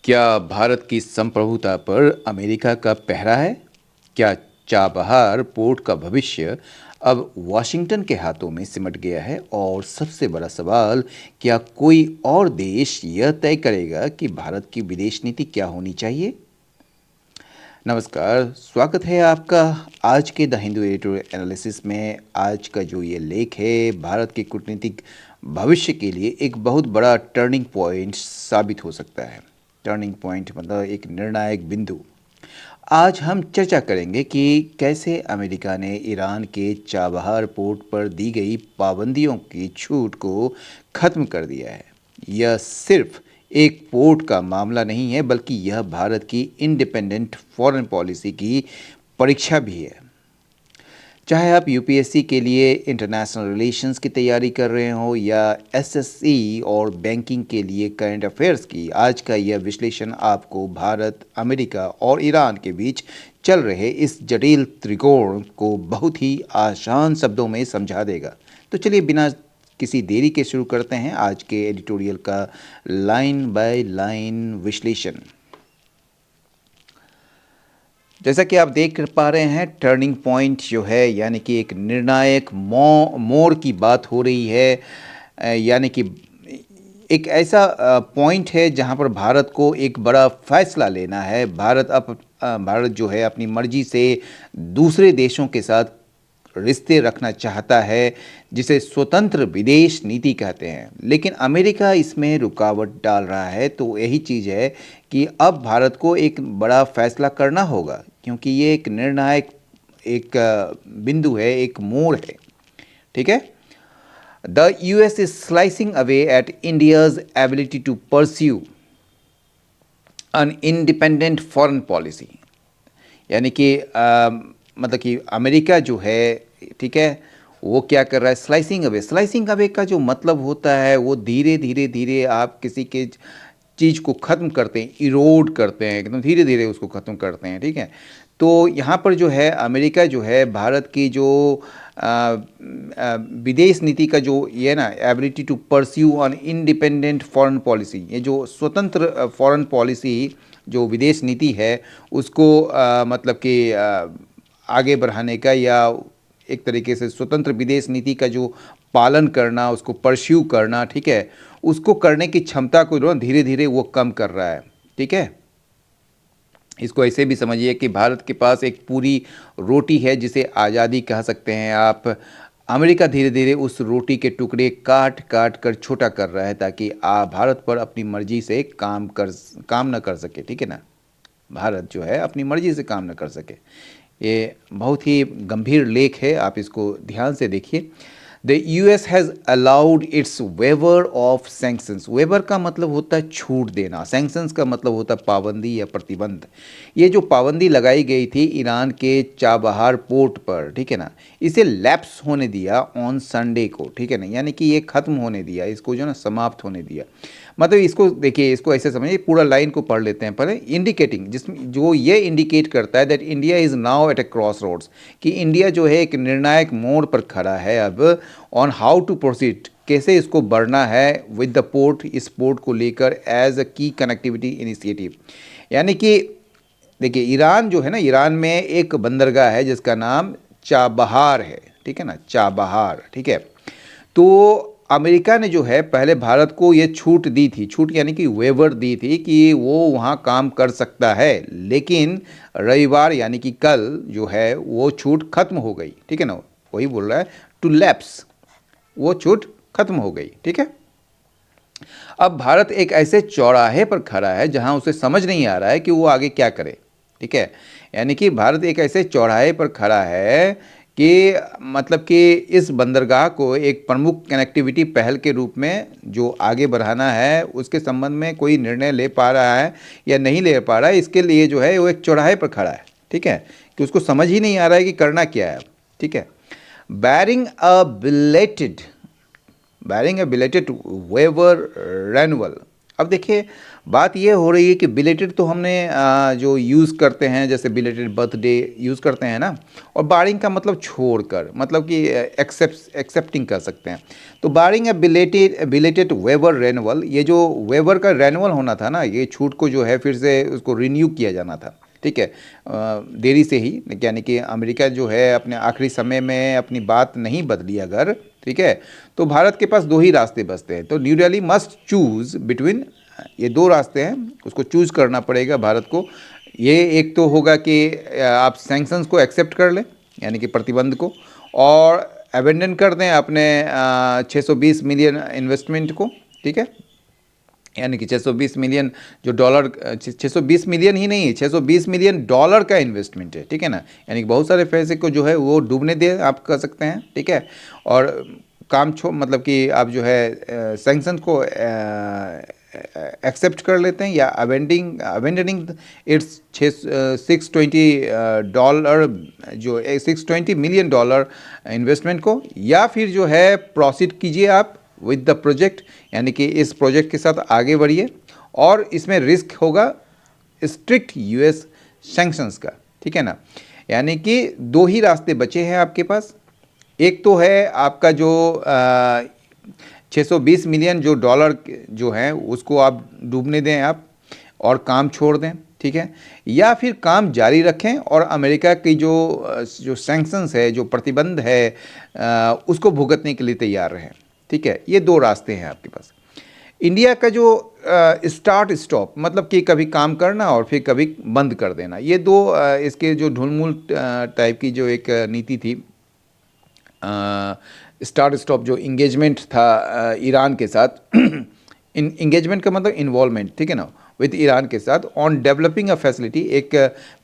क्या भारत की संप्रभुता पर अमेरिका का पहरा है? क्या चाबहार पोर्ट का भविष्य अब वॉशिंगटन के हाथों में सिमट गया है? और सबसे बड़ा सवाल, क्या कोई और देश यह तय करेगा कि भारत की विदेश नीति क्या होनी चाहिए? नमस्कार, स्वागत है आपका आज के द हिंदू एडिटोरियल एनालिसिस में। आज का जो ये लेख है, भारत के कूटनीतिक भविष्य के लिए एक बहुत बड़ा टर्निंग पॉइंट साबित हो सकता है। टर्निंग पॉइंट मतलब एक निर्णायक बिंदु। आज हम चर्चा करेंगे कि कैसे अमेरिका ने ईरान के चाबहार पोर्ट पर दी गई पाबंदियों की छूट को खत्म कर दिया है। यह सिर्फ एक पोर्ट का मामला नहीं है, बल्कि यह भारत की इंडिपेंडेंट फॉरेन पॉलिसी की परीक्षा भी है। चाहे आप यूपीएससी के लिए इंटरनेशनल रिलेशंस की तैयारी कर रहे हो या एसएससी और बैंकिंग के लिए करंट अफेयर्स की, आज का यह विश्लेषण आपको भारत, अमेरिका और ईरान के बीच चल रहे इस जटिल त्रिकोण को बहुत ही आसान शब्दों में समझा देगा। तो चलिए बिना किसी देरी के शुरू करते हैं आज के एडिटोरियल का लाइन बाय लाइन विश्लेषण। जैसा कि आप देख पा रहे हैं, टर्निंग पॉइंट जो है यानी कि एक निर्णायक मोड़ की बात हो रही है। यानी कि एक ऐसा पॉइंट है जहां पर भारत को एक बड़ा फैसला लेना है। भारत जो है अपनी मर्जी से दूसरे देशों के साथ रिश्ते रखना चाहता है, जिसे स्वतंत्र विदेश नीति कहते हैं। लेकिन अमेरिका इसमें रुकावट डाल रहा है। तो यही चीज़ है कि अब भारत को एक बड़ा फैसला करना होगा, क्योंकि ये एक निर्णायक एक बिंदु है, एक मोड़ है। ठीक है। The US is slicing away at India's ability to pursue an independent foreign policy. यानी कि मतलब कि अमेरिका जो है, ठीक है, वो क्या कर रहा है, स्लाइसिंग अवे का जो मतलब होता है वो धीरे धीरे धीरे आप किसी के चीज़ को ख़त्म करते हैं, इरोड करते हैं, एकदम धीरे धीरे उसको ख़त्म करते हैं। ठीक है। तो यहाँ पर जो है अमेरिका जो है भारत की जो विदेश नीति का जो ये ना ability to pursue on independent foreign policy, ये जो स्वतंत्र फॉरेन पॉलिसी जो विदेश नीति है उसको मतलब कि आगे बढ़ाने का या एक तरीके से स्वतंत्र विदेश नीति का जो पालन करना, उसको परस्यू करना, ठीक है, उसको करने की क्षमता को धीरे धीरे वो कम कर रहा है। ठीक है। इसको ऐसे भी समझिए कि भारत के पास एक पूरी रोटी है जिसे आज़ादी कह सकते हैं आप। अमेरिका धीरे धीरे उस रोटी के टुकड़े काट काट कर छोटा कर रहा है ताकि भारत पर अपनी मर्जी से काम न कर सके। ठीक है ना, भारत जो है अपनी मर्जी से काम न कर सके। ये बहुत ही गंभीर लेख है, आप इसको ध्यान से देखिए। The US has allowed its waiver of sanctions. Waiver का मतलब होता है छूट देना, सैंक्शंस का मतलब होता है पाबंदी या प्रतिबंध। ये जो पाबंदी लगाई गई थी ईरान के चाबहार पोर्ट पर, ठीक है ना, इसे लैप्स होने दिया ऑन संडे को। ठीक है ना, यानी कि ये ख़त्म होने दिया, इसको जो ना समाप्त होने दिया। मतलब इसको देखिए, इसको ऐसे समझिए, पूरा लाइन को पढ़ लेते हैं पहले। इंडिकेटिंग, जिसमें जो ये इंडिकेट करता है that India is now at a crossroads, कि इंडिया जो है एक निर्णायक मोड़ पर खड़ा है अब, ऑन हाउ टू प्रोसीड, कैसे इसको बढ़ना है विद द पोर्ट, इस पोर्ट को लेकर एज अ की कनेक्टिविटी इनिशिएटिव। यानी कि देखिए, ईरान जो है ना, ईरान में एक बंदरगाह है जिसका नाम चाबहार है। ठीक है ना, चाबहार। ठीक है। तो अमेरिका ने जो है पहले भारत को ये छूट दी थी, छूट यानी कि वेवर दी थी कि वो वहाँ काम कर सकता है, लेकिन रविवार यानी कि कल जो है वो छूट खत्म हो गई। ठीक है ना, वही बोल रहा है टू लैप्स, वो छूट खत्म हो गई। ठीक है। अब भारत एक ऐसे चौराहे पर खड़ा है जहां उसे समझ नहीं आ रहा है कि वो आगे क्या करे। ठीक है। यानी कि भारत एक ऐसे चौराहे पर खड़ा है कि मतलब कि इस बंदरगाह को एक प्रमुख कनेक्टिविटी पहल के रूप में जो आगे बढ़ाना है, उसके संबंध में कोई निर्णय ले पा रहा है या नहीं ले पा रहा है, इसके लिए जो है वो एक चौराहे पर खड़ा है। ठीक है, कि उसको समझ ही नहीं आ रहा है कि करना क्या है। ठीक है। बैरिंग अ बिलेटेड waiver renewal अब देखिए, बात ये हो रही है कि बिलेटेड तो हमने जो यूज़ करते हैं, जैसे बिलेटेड बर्थडे यूज़ करते हैं ना, और बारिंग का मतलब छोड़कर, मतलब कि एक्सेप्टिंग कर सकते हैं। तो बारिंग है बिलेटेड बिलेटेड वेवर रेनवल, ये जो वेवर का रेनवल होना था ना, ये छूट को जो है फिर से उसको रिन्यू किया जाना था, ठीक है, देरी से ही, यानी कि अमेरिका जो है अपने आखिरी समय में अपनी बात नहीं बदली अगर, ठीक है, तो भारत के पास दो ही रास्ते बचते हैं। तो new Delhi must choose between, ये दो रास्ते हैं, उसको चूज़ करना पड़ेगा भारत को। ये एक तो होगा कि आप सैंक्शंस को एक्सेप्ट कर लें, यानी कि प्रतिबंध को, और अबेंडन कर दें अपने 620 मिलियन इन्वेस्टमेंट को, ठीक है, यानी कि 620 मिलियन जो डॉलर, 620 मिलियन ही नहीं, 620 मिलियन डॉलर का इन्वेस्टमेंट है, ठीक है ना, यानी कि बहुत सारे पैसे को जो है वो डूबने दे आप कर सकते हैं, ठीक है, और काम मतलब कि आप जो है सैंक्शन को एक्सेप्ट कर लेते हैं, या अबेंडनिंग इट्स 620 डॉलर जो 620 मिलियन डॉलर इन्वेस्टमेंट को, या फिर जो है प्रोसीड कीजिए आप विद द प्रोजेक्ट, यानी कि इस प्रोजेक्ट के साथ आगे बढ़िए, और इसमें रिस्क होगा स्ट्रिक्ट यूएस सैंक्शंस का, ठीक है ना। यानी कि दो ही रास्ते बचे हैं आपके पास। एक तो है आपका जो 620 मिलियन जो डॉलर जो है उसको आप डूबने दें आप, और काम छोड़ दें, ठीक है, या फिर काम जारी रखें और अमेरिका की जो सैंक्शंस है, जो प्रतिबंध है, उसको भुगतने के लिए तैयार रहें, ठीक है। ये दो रास्ते हैं आपके पास। इंडिया का जो स्टार्ट स्टॉप, मतलब कि कभी काम करना और फिर कभी बंद कर देना, ये दो इसके जो ढुलमुल टाइप की जो एक नीति थी, स्टार्ट स्टॉप जो इंगेजमेंट था ईरान के साथ इंगेजमेंट का मतलब इन्वॉल्वमेंट, ठीक है ना, विद ईरान के साथ ऑन डेवलपिंग अ फैसिलिटी, एक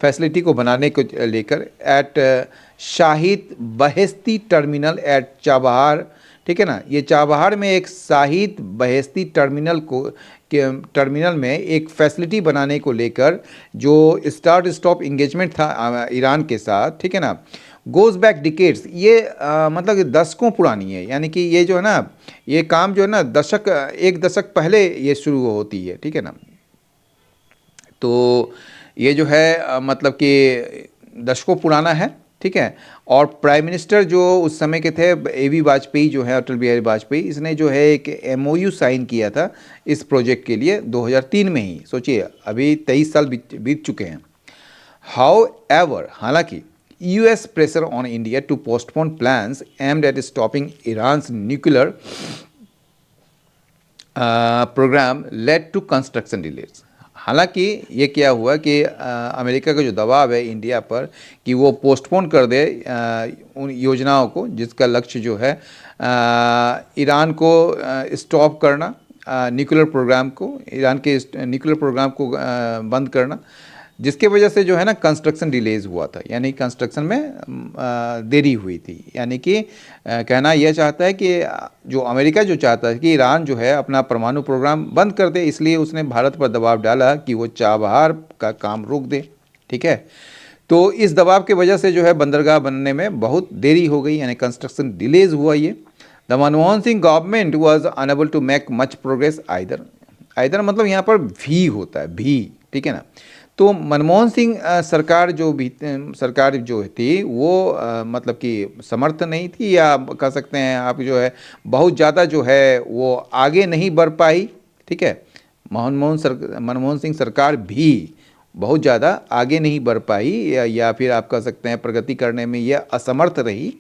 फैसिलिटी को बनाने को लेकर at Shahid Beheshti terminal at Chabahar, ठीक है ना, ये चाबहार में एक शाहिद बहेस्ती टर्मिनल में एक फैसिलिटी बनाने को लेकर जो स्टार्ट स्टॉप इंगेजमेंट था ईरान के साथ, ठीक है ना, गोज़ बैक डिकेड्स, ये मतलब दशकों पुरानी है, यानी कि ये जो है ना, ये काम जो है ना एक दशक पहले ये शुरू होती है, ठीक है ना। तो ये जो है मतलब कि दशकों पुराना है, ठीक है। और प्राइम मिनिस्टर जो उस समय के थे AB वाजपेयी जो है, अटल बिहारी वाजपेयी, इसने जो है एक MOU साइन किया था इस प्रोजेक्ट के लिए 2003 में ही। सोचिए अभी 23 साल बीत चुके हैं। हाउ एवर, हालांकि US pressure on India to postpone plans aimed at stopping Iran's nuclear programme led to construction delays. हालांकि ये क्या हुआ कि अमेरिका का जो दबाव है इंडिया पर कि वो पोस्टपोन कर दे उन योजनाओं को जिसका लक्ष्य जो है ईरान को स्टॉप करना, न्यूक्लियर प्रोग्राम को, ईरान के न्यूक्लियर प्रोग्राम को बंद करना, जिसके वजह से जो है ना कंस्ट्रक्शन डिलेज हुआ था, यानी कंस्ट्रक्शन में देरी हुई थी। यानी कि कहना यह चाहता है कि जो अमेरिका जो चाहता है कि ईरान जो है अपना परमाणु प्रोग्राम बंद कर दे, इसलिए उसने भारत पर दबाव डाला कि वो चाबहार का काम रोक दे, ठीक है। तो इस दबाव के वजह से जो है बंदरगाह बनने में बहुत देरी हो गई, यानी कंस्ट्रक्शन डिलेज हुआ ये। The Manmohan Singh government was unable to make much progress either मतलब यहाँ पर भी होता है भी, ठीक है ना। तो मनमोहन सिंह सरकार जो थी वो मतलब कि समर्थ नहीं थी, या कह सकते हैं आप जो है बहुत ज़्यादा जो है वो आगे नहीं बढ़ पाई, ठीक है। मनमोहन सिंह सरकार भी बहुत ज़्यादा आगे नहीं बढ़ पाई, या फिर आप कह सकते हैं प्रगति करने में यह असमर्थ रही,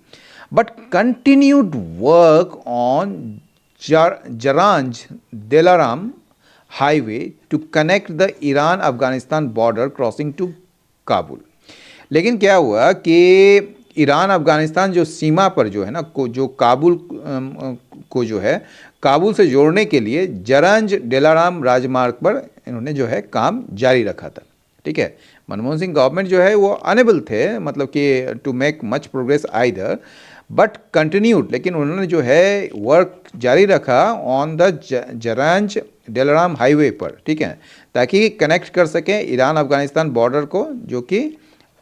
but continued work on Zaranj Delaram highway to connect the Iran Afghanistan border crossing to Kabul. लेकिन क्या हुआ कि ईरान अफगानिस्तान जो सीमा पर जो है ना जो काबुल को जो है काबुल से जोड़ने के लिए जरांज दिलाराम राजमार्ग पर इन्होंने जो है काम जारी रखा था, ठीक है। मनमोहन सिंह गवर्नमेंट जो है वो अनेबल थे, मतलब कि to make much progress either, but continued, लेकिन उन्होंने जो है वर्क जारी रखा on the Zaranj Delaram highway पर, ठीक है, ताकि कनेक्ट कर सकें ईरान अफगानिस्तान बॉर्डर को जो कि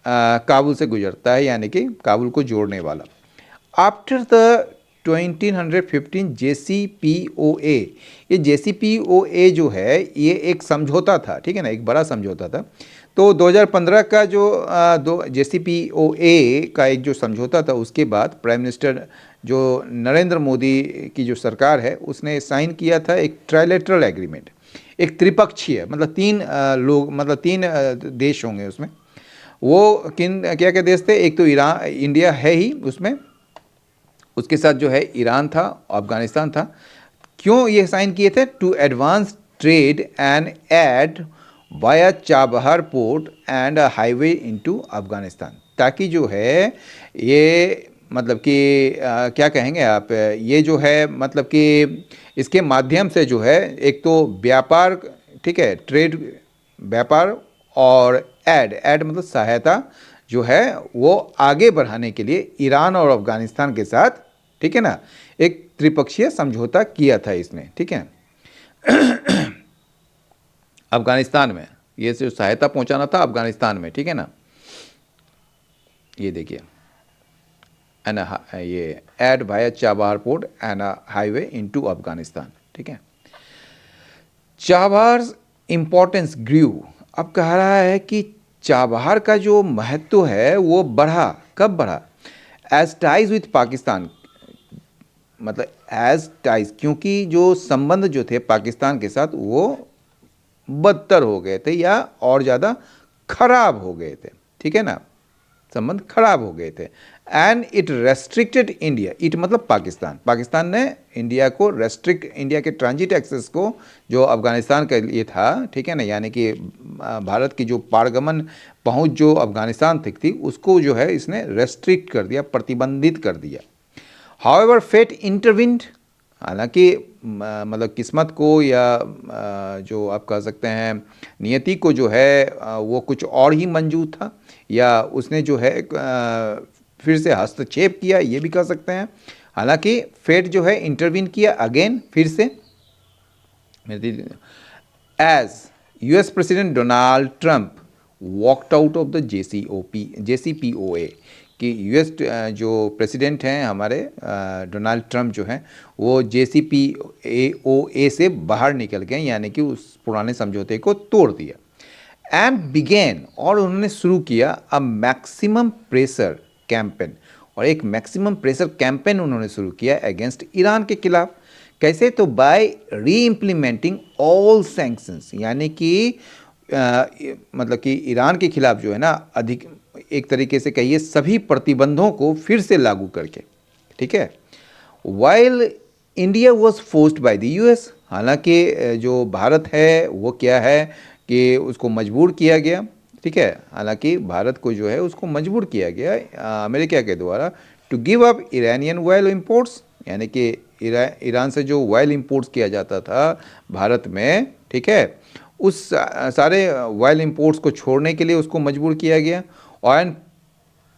काबुल से गुजरता है, यानी कि काबुल को जोड़ने वाला। After the 1915 JCPOA। ये JCPOA जो है ये एक समझौता था, ठीक है ना, एक बड़ा समझौता था। तो 2015 का जो दो JCPOA का एक जो समझौता था, उसके बाद प्राइम मिनिस्टर जो नरेंद्र मोदी की जो सरकार है उसने साइन किया था एक ट्राइलेटरल एग्रीमेंट, एक त्रिपक्षीय, मतलब तीन लोग, मतलब तीन देश होंगे उसमें। वो किन क्या क्या देश थे? एक तो ईरान, इंडिया है ही उसमें, उसके साथ जो है ईरान था, अफगानिस्तान था। क्यों ये साइन किए थे? To advance trade and aid via Chabahar port and highway into Afghanistan, ताकि जो है ये मतलब कि क्या कहेंगे आप, ये जो है मतलब कि इसके माध्यम से जो है एक तो व्यापार, ठीक है, ट्रेड, व्यापार, और ऐड मतलब सहायता जो है वो आगे बढ़ाने के लिए ईरान और अफगानिस्तान के साथ, ठीक है ना, एक त्रिपक्षीय समझौता किया था इसने, ठीक है। अफगानिस्तान में ये जो सहायता पहुंचाना था अफगानिस्तान में, ठीक है ना। ये देखिए, एंड ये add via Chabahar port and highway into Afghanistan, ठीक है। चाबहार इंपॉर्टेंस ग्रू। अब कह रहा है कि चाबहार का जो महत्व है वो बढ़ा। कब बढ़ा? एज टाइज विथ पाकिस्तान, मतलब एज टाइज, क्योंकि जो संबंध जो थे पाकिस्तान के साथ वो बदतर हो गए थे या और ज़्यादा खराब हो गए थे, ठीक है ना, संबंध खराब हो गए थे। And it restricted India, it मतलब पाकिस्तान, पाकिस्तान ने इंडिया को रेस्ट्रिक्ट, इंडिया के ट्रांजिट एक्सेस को जो अफगानिस्तान के लिए था, ठीक है ना, यानी कि भारत की जो पारगमन पहुंच जो अफगानिस्तान तक थी उसको जो है इसने रेस्ट्रिक्ट कर दिया, प्रतिबंधित कर दिया। हाउएवर फेट इंटरविंड, हालांकि मतलब किस्मत को या जो आप कह सकते हैं नियति को जो है वो कुछ और ही मंजूर था, या उसने जो है फिर से हस्तक्षेप किया, ये भी कह सकते हैं। हालांकि फेट जो है इंटरवीन किया अगेन, फिर से। As US president Donald Trump walked out of the JCPOA, कि यूएस जो प्रेसिडेंट हैं हमारे डोनाल्ड ट्रंप जो हैं वो JCPOA से बाहर निकल गए, यानी कि उस पुराने समझौते को तोड़ दिया। एंड बिगेन, और उन्होंने शुरू किया अ मैक्सिमम प्रेशर कैंपेन, और एक मैक्सिमम प्रेशर कैंपेन उन्होंने शुरू किया अगेंस्ट ईरान के खिलाफ। कैसे? तो बाय री इम्प्लीमेंटिंग ऑल सैंक्शंस, यानी कि मतलब कि ईरान के खिलाफ जो है ना अधिक, एक तरीके से कहिए सभी प्रतिबंधों को फिर से लागू करके, ठीक है। While India was forced by the US, हालांकि जो भारत है वो क्या है कि उसको मजबूर किया गया, ठीक है, हालांकि भारत को जो है उसको मजबूर किया गया अमेरिका के द्वारा to give up Iranian oil imports, यानी कि ईरान से जो ऑयल इंपोर्ट्स किया जाता था भारत में, ठीक है, उस सारे ऑयल इंपोर्ट्स को छोड़ने के लिए उसको मजबूर किया गया। और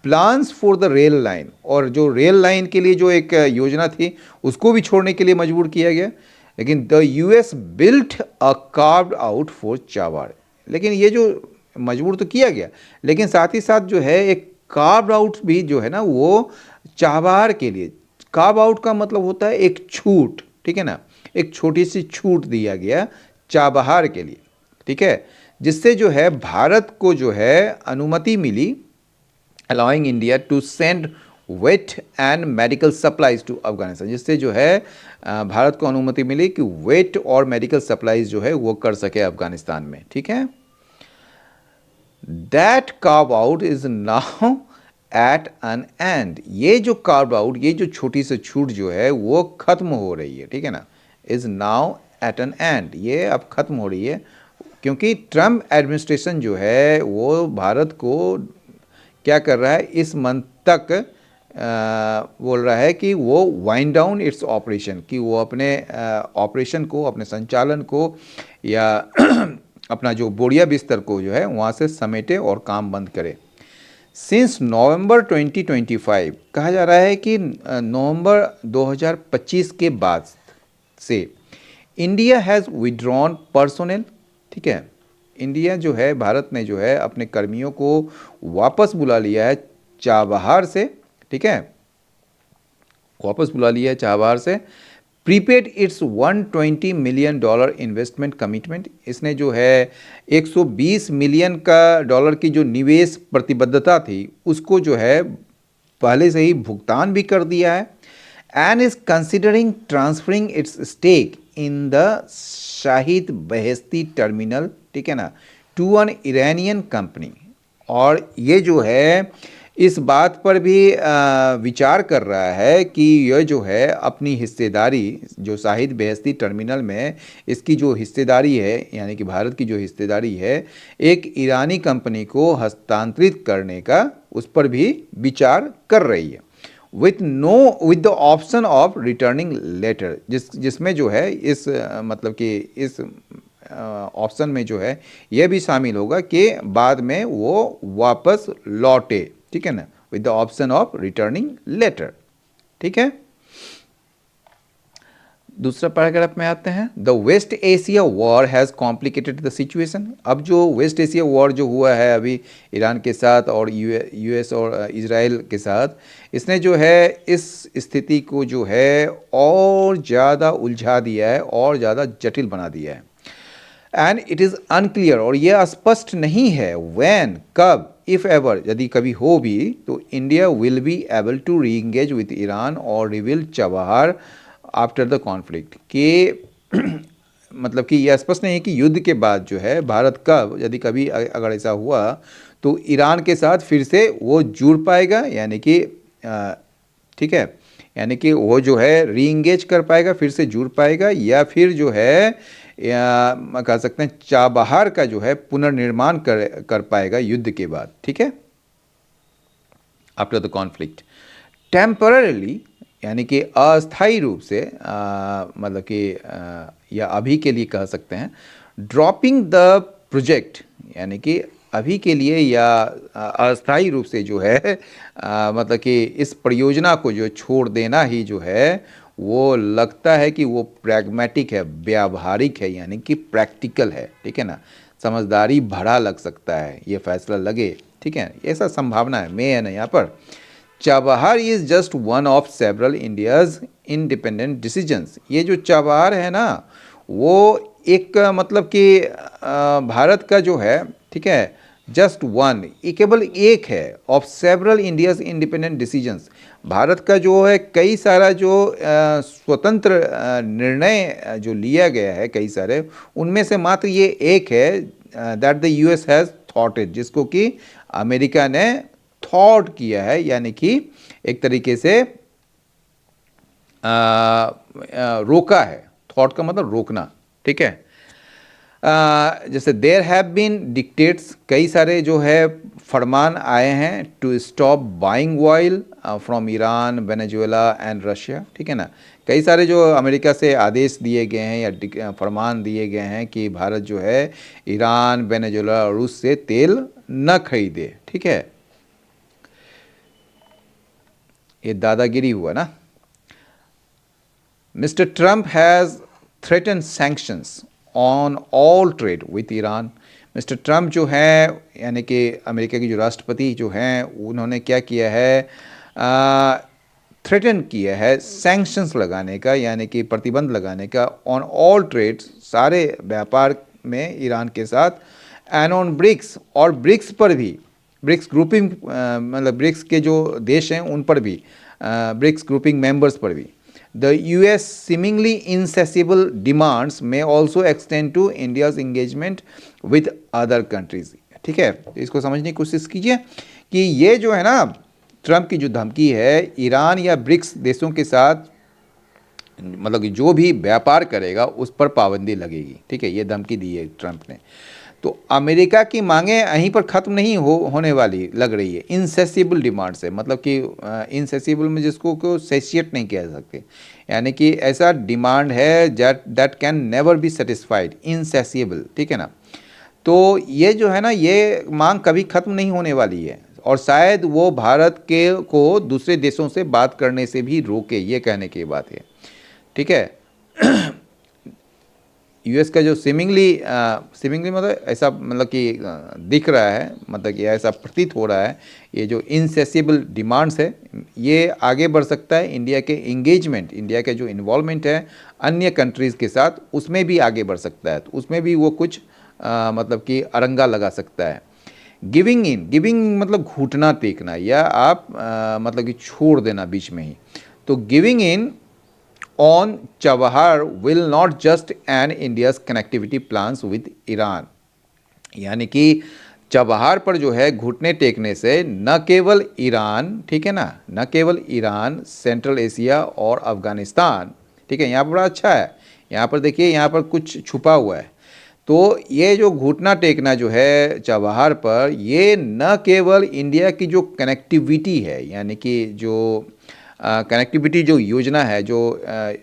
plans for the rail line, और जो रेल लाइन के लिए जो एक योजना थी उसको भी छोड़ने के लिए मजबूर किया गया। लेकिन the US built a carved out for Chabahar, लेकिन ये जो मजबूर तो किया गया, लेकिन साथ ही साथ जो है एक कार्व्ड आउट भी जो है ना वो चाबहार के लिए, कार्व आउट का मतलब होता है एक छूट, ठीक है ना, एक छोटी सी छूट दिया गया चाबहार के लिए, ठीक है, जिससे जो है भारत को जो है अनुमति मिली, allowing India to send wheat and medical supplies to Afghanistan, जिससे जो है भारत को अनुमति मिली कि वेट और मेडिकल सप्लाईज जो है वो कर सके अफगानिस्तान में, ठीक है। That carve out is now at an end, ये जो कार्व आउट, ये जो छोटी सी छूट जो है वो खत्म हो रही है, ठीक है ना, is now at an end, ये अब खत्म हो रही है, क्योंकि ट्रम्प एडमिनिस्ट्रेशन जो है वो भारत को क्या कर रहा है, इस मंथ तक बोल रहा है कि वो वाइंड डाउन इट्स ऑपरेशन, कि वो अपने ऑपरेशन को, अपने संचालन को या अपना जो बोरिया बिस्तर को जो है वहाँ से समेटे और काम बंद करे। सिंस नवंबर 2025, कहा जा रहा है कि नवंबर 2025 के बाद से इंडिया हैज़ विड्रॉन पर्सोनेल, ठीक है, इंडिया जो है, भारत ने जो है अपने कर्मियों को वापस बुला लिया है चाबहार से, ठीक है, वापस बुला लिया है चाबहार से। Prepaid it's $120 million investment commitment, इसने जो है 120 मिलियन का डॉलर की जो निवेश प्रतिबद्धता थी उसको जो है पहले से ही भुगतान भी कर दिया है। And is considering transferring its stake in the Shahid Beheshti terminal, ठीक है ना, टू एन ईरानियन कंपनी। और ये जो है इस बात पर भी विचार कर रहा है कि यह जो है अपनी हिस्सेदारी जो शाहिद बहेस्ती टर्मिनल में इसकी जो हिस्सेदारी है, यानी कि भारत की जो हिस्सेदारी है, एक ईरानी कंपनी को हस्तांतरित करने का उस पर भी विचार कर रही है। With the option of returning later, जिसमें जो है इस मतलब कि इस ऑप्शन में जो है यह भी शामिल होगा कि बाद में वो वापस लौटे, ठीक है ना, with the option of returning later. ठीक है, दूसरा पैराग्राफ में आते हैं। The West Asia war has complicated the situation. अब जो वेस्ट एशिया वॉर जो हुआ है अभी ईरान के साथ और यूएस और इजराइल के साथ, इसने जो है इस स्थिति को जो है और ज़्यादा उलझा दिया है और ज़्यादा जटिल बना दिया है। एंड इट इज़ अनक्लियर, और यह स्पष्ट नहीं है, व्हेन, कब, इफ़ एवर, यदि कभी हो भी, तो India will be able to reengage with Iran और revive Chabahar after the conflict, कि मतलब कि यह स्पष्ट नहीं है कि युद्ध के बाद जो है भारत कब, यदि कभी अगर ऐसा हुआ तो ईरान के साथ फिर से वो जुड़ पाएगा, यानी कि ठीक है, यानी कि वो जो है री इंगेज कर पाएगा, फिर से जुड़ पाएगा, या फिर जो है या कह सकते हैं चाबहार का जो है पुनर्निर्माण कर पाएगा युद्ध के बाद। ठीक है, आफ्टर द कॉन्फ्लिक्ट। टेम्पररीली, यानी कि अस्थायी रूप से, मतलब कि या अभी के लिए कह सकते हैं, ड्रॉपिंग द प्रोजेक्ट, यानी कि अभी के लिए या अस्थायी रूप से जो है मतलब कि इस परियोजना को जो छोड़ देना ही जो है वो लगता है कि वो प्रैग्मेटिक है, व्यावहारिक है, यानी कि प्रैक्टिकल है। ठीक है ना, समझदारी भरा लग सकता है ये फैसला लगे। ठीक है, ऐसा संभावना है, मैं है ना यहाँ पर। Chabahar is just one of several India's independent decisions. ये जो चाबहार है ना वो एक मतलब कि भारत का जो है, ठीक है, जस्ट वन, ये केवल एक है, of several India's independent decisions, Bharat का जो है कई सारा जो स्वतंत्र निर्णय जो लिया गया है कई सारे, उनमें से मात्र ये एक है, दैट द यूएस हैज़ थॉटेड, जिसको कि अमेरिका ने थॉट किया है, यानी कि एक तरीके से रोका है। थॉट का मतलब रोकना। ठीक है, जैसे देयर हैव बीन डिक्टेट्स, कई सारे जो है फरमान आए हैं, to stop buying oil from Iran, Venezuela and Russia. ठीक है ना, कई सारे जो अमेरिका से आदेश दिए गए हैं या फरमान दिए गए हैं कि भारत जो है ईरान, वेनेजुएला और रूस से तेल न खरीदे। ठीक है, ये दादागिरी हुआ ना। Mister Trump has threaten sanctions on all trade with Iran. Mister Trump जो है, यानी कि अमेरिका के जो राष्ट्रपति जो हैं, उन्होंने क्या किया है, थ्रेटन किया है सैंक्शंस लगाने का, यानी कि प्रतिबंध लगाने का, ऑन ऑल ट्रेड्स, सारे व्यापार में ईरान के साथ, एंड ऑन ब्रिक्स, और ब्रिक्स पर भी, ब्रिक्स ग्रुपिंग मतलब ब्रिक्स के जो देश हैं उन पर भी, ब्रिक्स ग्रुपिंग मेंबर्स पर भी। The US seemingly insatiable demands may also extend to India's engagement with other countries. ठीक है, तो इसको समझने की कोशिश कीजिए कि ये जो है ना ट्रंप की जो धमकी है, ईरान या ब्रिक्स देशों के साथ मतलब कि जो भी व्यापार करेगा उस पर पाबंदी लगेगी। ठीक है, ये धमकी दी है ट्रंप ने। तो अमेरिका की मांगें यहीं पर ख़त्म नहीं होने वाली लग रही है। इनसेसिबल डिमांड से मतलब कि इनसेसिबल में जिसको को सेशिएट नहीं कह सकते, यानी कि ऐसा डिमांड है that can never be satisfied, insatiable. ठीक है ना, तो ये जो है ना ये मांग कभी ख़त्म नहीं होने वाली है, और शायद वो भारत के को दूसरे देशों से बात करने से भी रोके, ये कहने की बात है। ठीक है, यूएस का जो सीमिंगली मतलब ऐसा मतलब कि दिख रहा है, मतलब कि ऐसा प्रतीत हो रहा है, ये जो इनसेसिबल डिमांड्स है ये आगे बढ़ सकता है। इंडिया के इंगेजमेंट, इंडिया के जो इन्वॉल्वमेंट है अन्य कंट्रीज़ के साथ, उसमें भी आगे बढ़ सकता है, तो उसमें भी वो कुछ मतलब कि अड़ंगा लगा सकता है। गिविंग मतलब घुटना टेकना, या आप मतलब कि छोड़ देना बीच में ही। तो giving in on Chabahar will not just and India's connectivity plans with Iran, यानी कि चाबहार पर जो है घुटने टेकने से न केवल ईरान, ठीक है ना, न केवल ईरान, सेंट्रल एशिया और अफगानिस्तान, ठीक है, यहाँ पर बड़ा अच्छा है, यहाँ पर देखिए यहाँ पर कुछ छुपा हुआ है। तो ये जो घुटना टेकना जो है चाबहार पर, ये न केवल इंडिया की जो कनेक्टिविटी है, यानी कि जो कनेक्टिविटी जो योजना है, जो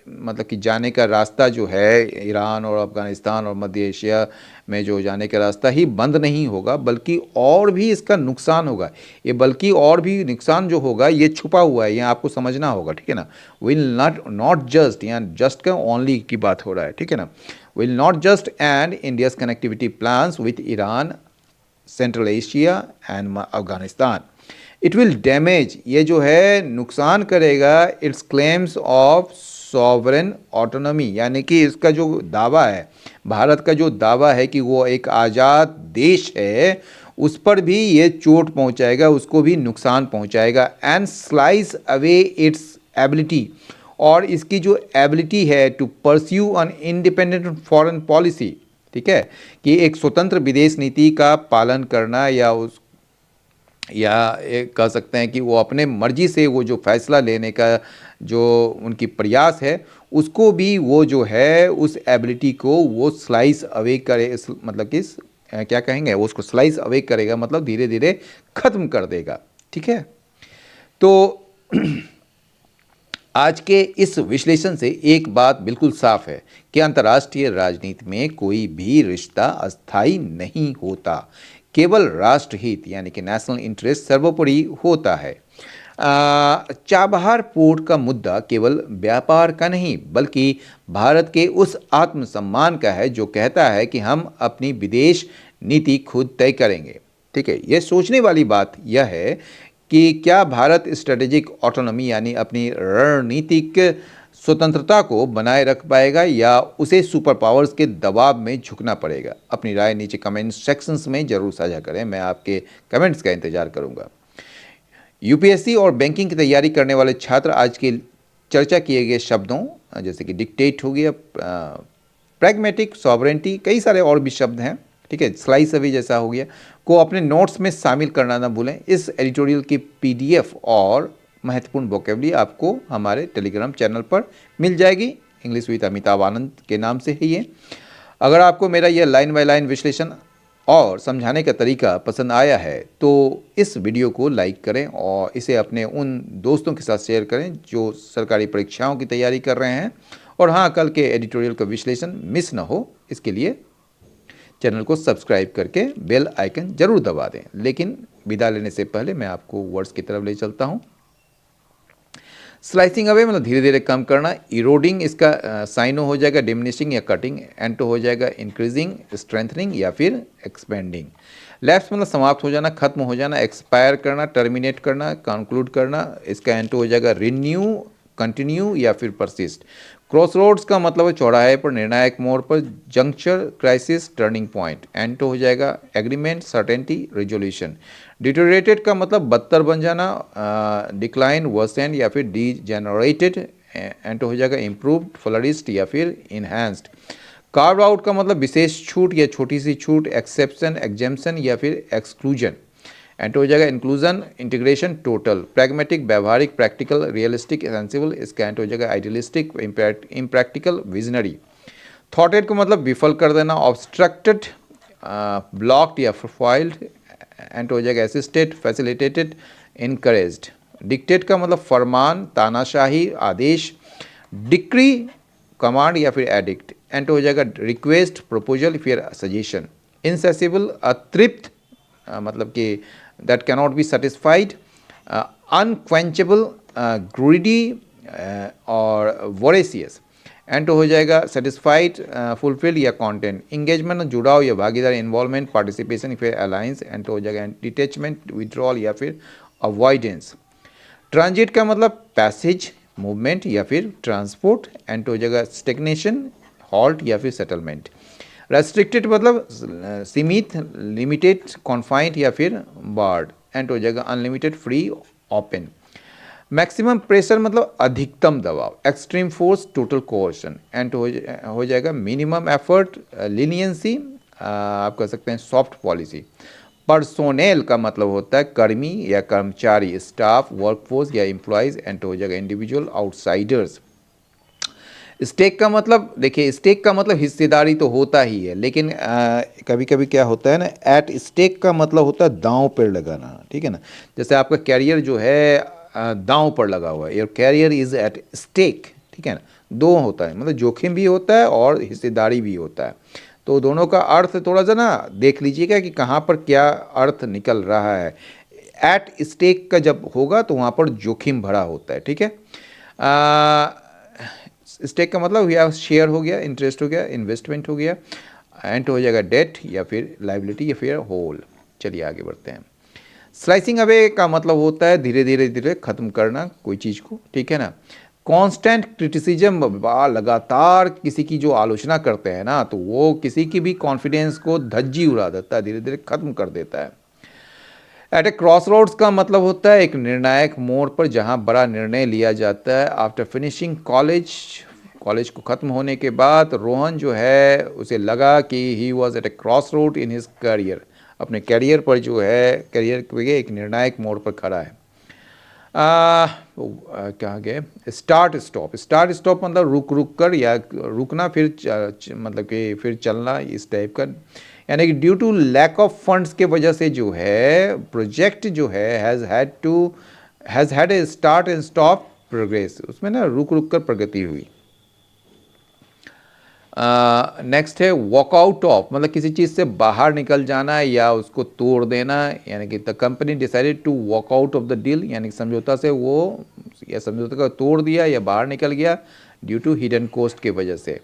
मतलब कि जाने का रास्ता जो है ईरान और अफ़गानिस्तान और मध्य एशिया में जो जाने का रास्ता ही बंद नहीं होगा, बल्कि और भी इसका नुकसान होगा। ये बल्कि और भी नुकसान जो होगा ये छुपा हुआ है, ये आपको समझना होगा, ठीक है ना। विल नॉट जस्ट, यहाँ जस्ट का ओनली की बात हो रहा है, ठीक है ना। Will not just and India's connectivity plans with Iran, central Asia and Afghanistan. It will damage, ये जो है नुकसान करेगा it's claims of sovereign autonomy, यानी कि इसका जो दावा है, भारत का जो दावा है कि वो एक आज़ाद देश है, उस पर भी ये चोट पहुंचाएगा, उसको भी नुकसान पहुंचाएगा। And slice away its ability, और इसकी जो एबिलिटी है to pursue an independent foreign policy, ठीक है, कि एक स्वतंत्र विदेश नीति का पालन करना, या एक कह सकते हैं कि वो अपने मर्जी से वो जो फैसला लेने का जो उनकी प्रयास है, उसको भी वो जो है उस एबिलिटी को वो स्लाइस अवे करे, मतलब कि क्या कहेंगे, वो उसको स्लाइस अवे करेगा, मतलब धीरे धीरे ख़त्म कर देगा, ठीक है। तो आज के इस विश्लेषण से एक बात बिल्कुल साफ है कि अंतर्राष्ट्रीय राजनीति में कोई भी रिश्ता अस्थायी नहीं होता, केवल राष्ट्रहित यानी कि नेशनल इंटरेस्ट सर्वोपरि होता है। चाबहार पोर्ट का मुद्दा केवल व्यापार का नहीं, बल्कि भारत के उस आत्मसम्मान का है जो कहता है कि हम अपनी विदेश नीति खुद तय करेंगे, ठीक है। यह सोचने वाली बात यह है कि क्या भारत स्ट्रेटेजिक ऑटोनॉमी यानी अपनी रणनीतिक स्वतंत्रता को बनाए रख पाएगा, या उसे सुपर पावर्स के दबाव में झुकना पड़ेगा। अपनी राय नीचे कमेंट सेक्शंस में जरूर साझा करें, मैं आपके कमेंट्स का इंतजार करूंगा। यूपीएससी और बैंकिंग की तैयारी करने वाले छात्र आज के चर्चा किए गए शब्दों जैसे कि डिक्टेट हो गया, प्रैग्मेटिक, सॉवरेंटी, कई सारे और भी शब्द हैं, ठीक है, स्लाइस अवे जैसा हो गया, को अपने नोट्स में शामिल करना ना भूलें। इस एडिटोरियल की पीडीएफ और महत्वपूर्ण वोकेबलरी आपको हमारे टेलीग्राम चैनल पर मिल जाएगी, इंग्लिश विद अमिताभ आनंद के नाम से है ये। अगर आपको मेरा यह लाइन बाय लाइन विश्लेषण और समझाने का तरीका पसंद आया है तो इस वीडियो को लाइक करें और इसे अपने उन दोस्तों के साथ शेयर करें जो सरकारी परीक्षाओं की तैयारी कर रहे हैं। और हाँ, कल के एडिटोरियल का विश्लेषण मिस ना हो, इसके लिए चैनल को सब्सक्राइब करके बेल आइकन जरूर दबा दें। लेकिन विदा लेने से पहले मैं आपको वर्ड्स की तरफ ले चलता हूँ। स्लाइसिंग अवे मतलब धीरे धीरे कम करना, इरोडिंग इसका साइनो हो जाएगा डिमिनिशिंग या कटिंग, एंटो हो जाएगा इंक्रीजिंग, स्ट्रेंथनिंग या फिर एक्सपेंडिंग। लैप्स मतलब समाप्त हो जाना, खत्म हो जाना, एक्सपायर करना, टर्मिनेट करना, कंक्लूड करना, इसका एंटो हो जाएगा रिन्यू, कंटिन्यू या फिर परसिस्ट। क्रॉस रोड्स का मतलब है चौराहे पर, निर्णायक मोड़ पर, जंक्चर, क्राइसिस, टर्निंग पॉइंट। एंटो हो जाएगा एग्रीमेंट, सर्टेनिटी, रिजोल्यूशन। डिटोरेटेड का मतलब बदतर बन जाना, डिक्लाइन, वर्सेंड या फिर डीजेनरेटेड। एंटो हो जाएगा इम्प्रूव्ड, फ्लरिस्ड या फिर इन्हांस्ड। कार्व आउट का मतलब विशेष छूट या छोटी सी छूट, एक्सेप्शन, एग्जेम्पशन या फिर एक्सक्लूजन। एंटो हो जाएगा इंक्लूजन, इंटीग्रेशन, टोटल। प्रैग्मेटिक, व्यवहारिक, प्रैक्टिकल, रियलिस्टिक, सेंसिबल, इसका एंटो हो जाएगा आइडियलिस्टिक, इम्प्रैक्टिकल, विजनरी। थॉटेड का मतलब विफल कर देना, ऑब्स्ट्रक्टेड, ब्लॉक्ड या फॉइल्ड। एंटो हो जाएगा असिस्टेड, फैसिलिटेटेड, इनकरेज्ड। डिक्टेट का मतलब फरमान, तानाशाही, आदेश। डिक्री, कमांड या फिर एडिक्ट। एंटो हो जाएगा रिक्वेस्ट, प्रपोजल, फिर सजेशन। इनसेसिबल, अतृप्त, मतलब कि that cannot be satisfied. Unquenchable, greedy और वोरेसियस। एंड हो जाएगा सेटिस्फाइड, फुलफिल या कंटेंट, इंगेजमेंट जुड़ाव या भागीदार, इन्वॉल्वमेंट पार्टिसिपेशन, फिर अलायंस, एंड हो जाएगा डिटेचमेंट विड्रॉल या फिर अवॉइडेंस। ट्रांजिट का मतलब पैसेज मूवमेंट या फिर ट्रांसपोर्ट, एंड हो जाएगा स्टेग्नेशन हॉल्ट या फिर सेटलमेंट। रेस्ट्रिक्टेड मतलब सीमित, लिमिटेड, कॉन्फाइंड या फिर बार्ड, एंड हो जाएगा unlimited, free, open. Maximum pressure मतलब अधिकतम दबाव, extreme force, total coercion, and हो जाएगा मिनिमम एफर्ट, लीनियंसी, आप कह सकते हैं सॉफ्ट पॉलिसी। पर्सोनेल का मतलब होता है कर्मी या कर्मचारी, स्टाफ, वर्कफोर्स या एम्प्लॉयज, एंड हो जाएगा इंडिविजुअल, आउटसाइडर्स। स्टेक का मतलब देखिए, स्टेक का मतलब हिस्सेदारी तो होता ही है, लेकिन कभी कभी क्या होता है ना, एट स्टेक का मतलब होता है दांव पर लगाना, ठीक है ना। जैसे आपका कैरियर जो है दांव पर लगा हुआ है, your career is at stake, ठीक है ना। दो होता है, मतलब जोखिम भी होता है और हिस्सेदारी भी होता है, तो दोनों का अर्थ थोड़ा सा ना देख लीजिएगा कि कहाँ पर क्या अर्थ निकल रहा है। एट स्टेक का जब होगा तो वहाँ पर जोखिम भरा होता है, ठीक है। स्टेक का मतलब या शेयर हो गया, इंटरेस्ट हो गया, इन्वेस्टमेंट हो गया, एंड हो जाएगा डेट या फिर लाइबिलिटी या फिर होल। चलिए आगे बढ़ते हैं। स्लाइसिंग अवे का मतलब होता है धीरे धीरे धीरे खत्म करना कोई चीज़ को, ठीक है ना। कांस्टेंट क्रिटिसिज्म, लगातार किसी की जो आलोचना करते हैं ना, तो वो किसी की भी कॉन्फिडेंस को धज्जी उड़ा देता है, धीरे धीरे खत्म कर देता है। एट ए क्रॉस रोड्स का मतलब होता है एक निर्णायक मोड़ पर जहां बड़ा निर्णय लिया जाता है। आफ्टर फिनिशिंग कॉलेज, कॉलेज को ख़त्म होने के बाद रोहन जो है उसे लगा कि he was at a cross road in his career, अपने करियर पर जो है, करियर के एक निर्णायक मोड़ पर खड़ा है। क्या गए, स्टार्ट स्टॉप, स्टार्ट स्टॉप मतलब रुक रुक कर या रुकना फिर मतलब कि फिर चलना, इस टाइप का। यानी कि due to lack of funds के वजह से जो है प्रोजेक्ट जो है has had a start and stop progress, उसमें ना रुक रुक कर प्रगति हुई। नेक्स्ट है वॉकआउट ऑफ, मतलब किसी चीज़ से बाहर निकल जाना या उसको तोड़ देना, यानी कि the company decided to walk out of the deal, यानी कि समझौता से वो या समझौता का तोड़ दिया या बाहर निकल गया ड्यू टू हिडन कॉस्ट के वजह से।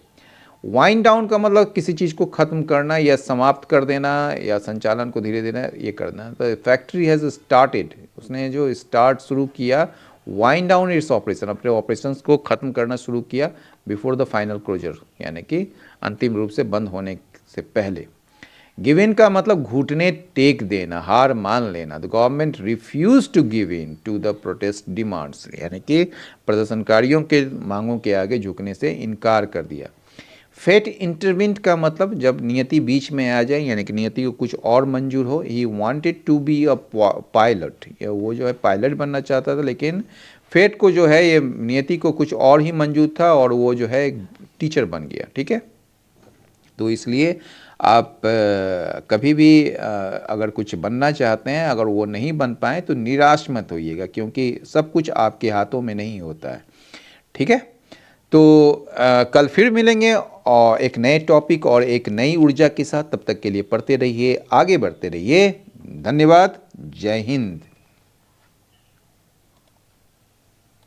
वाइंड डाउन का मतलब किसी चीज़ को ख़त्म करना या समाप्त कर देना या संचालन को धीरे धीरे ये करना। तो फैक्ट्री हैज़ स्टार्टेड, उसने जो स्टार्ट शुरू किया, वाइंड डाउन इट्स ऑपरेशन, अपने ऑपरेशंस को ख़त्म करना शुरू किया, बिफोर द फाइनल क्लोजर, यानी कि अंतिम रूप से बंद होने से पहले। गिव इन का मतलब घुटने टेक देना, हार मान लेना। The government refuse to give in to the protest demands, यानी कि प्रदर्शनकारियों के मांगों के आगे झुकने से इनकार कर दिया। फेट इंटरविंट का मतलब जब नियति बीच में आ जाए, यानी कि नियति को कुछ और मंजूर हो। He wanted to be a pilot, या वो जो है पायलट बनना चाहता था, लेकिन फेट को जो है ये नियति को कुछ और ही मंजूर था और वो जो है टीचर बन गया, ठीक है। तो इसलिए आप कभी भी अगर कुछ बनना चाहते हैं, अगर वो नहीं बन पाए तो निराश मत होइएगा, क्योंकि सब कुछ आपके हाथों में नहीं होता है, ठीक है। तो कल फिर मिलेंगे और एक नए टॉपिक और एक नई ऊर्जा के साथ। तब तक के लिए पढ़ते रहिए, आगे बढ़ते रहिए। धन्यवाद। जय हिंद।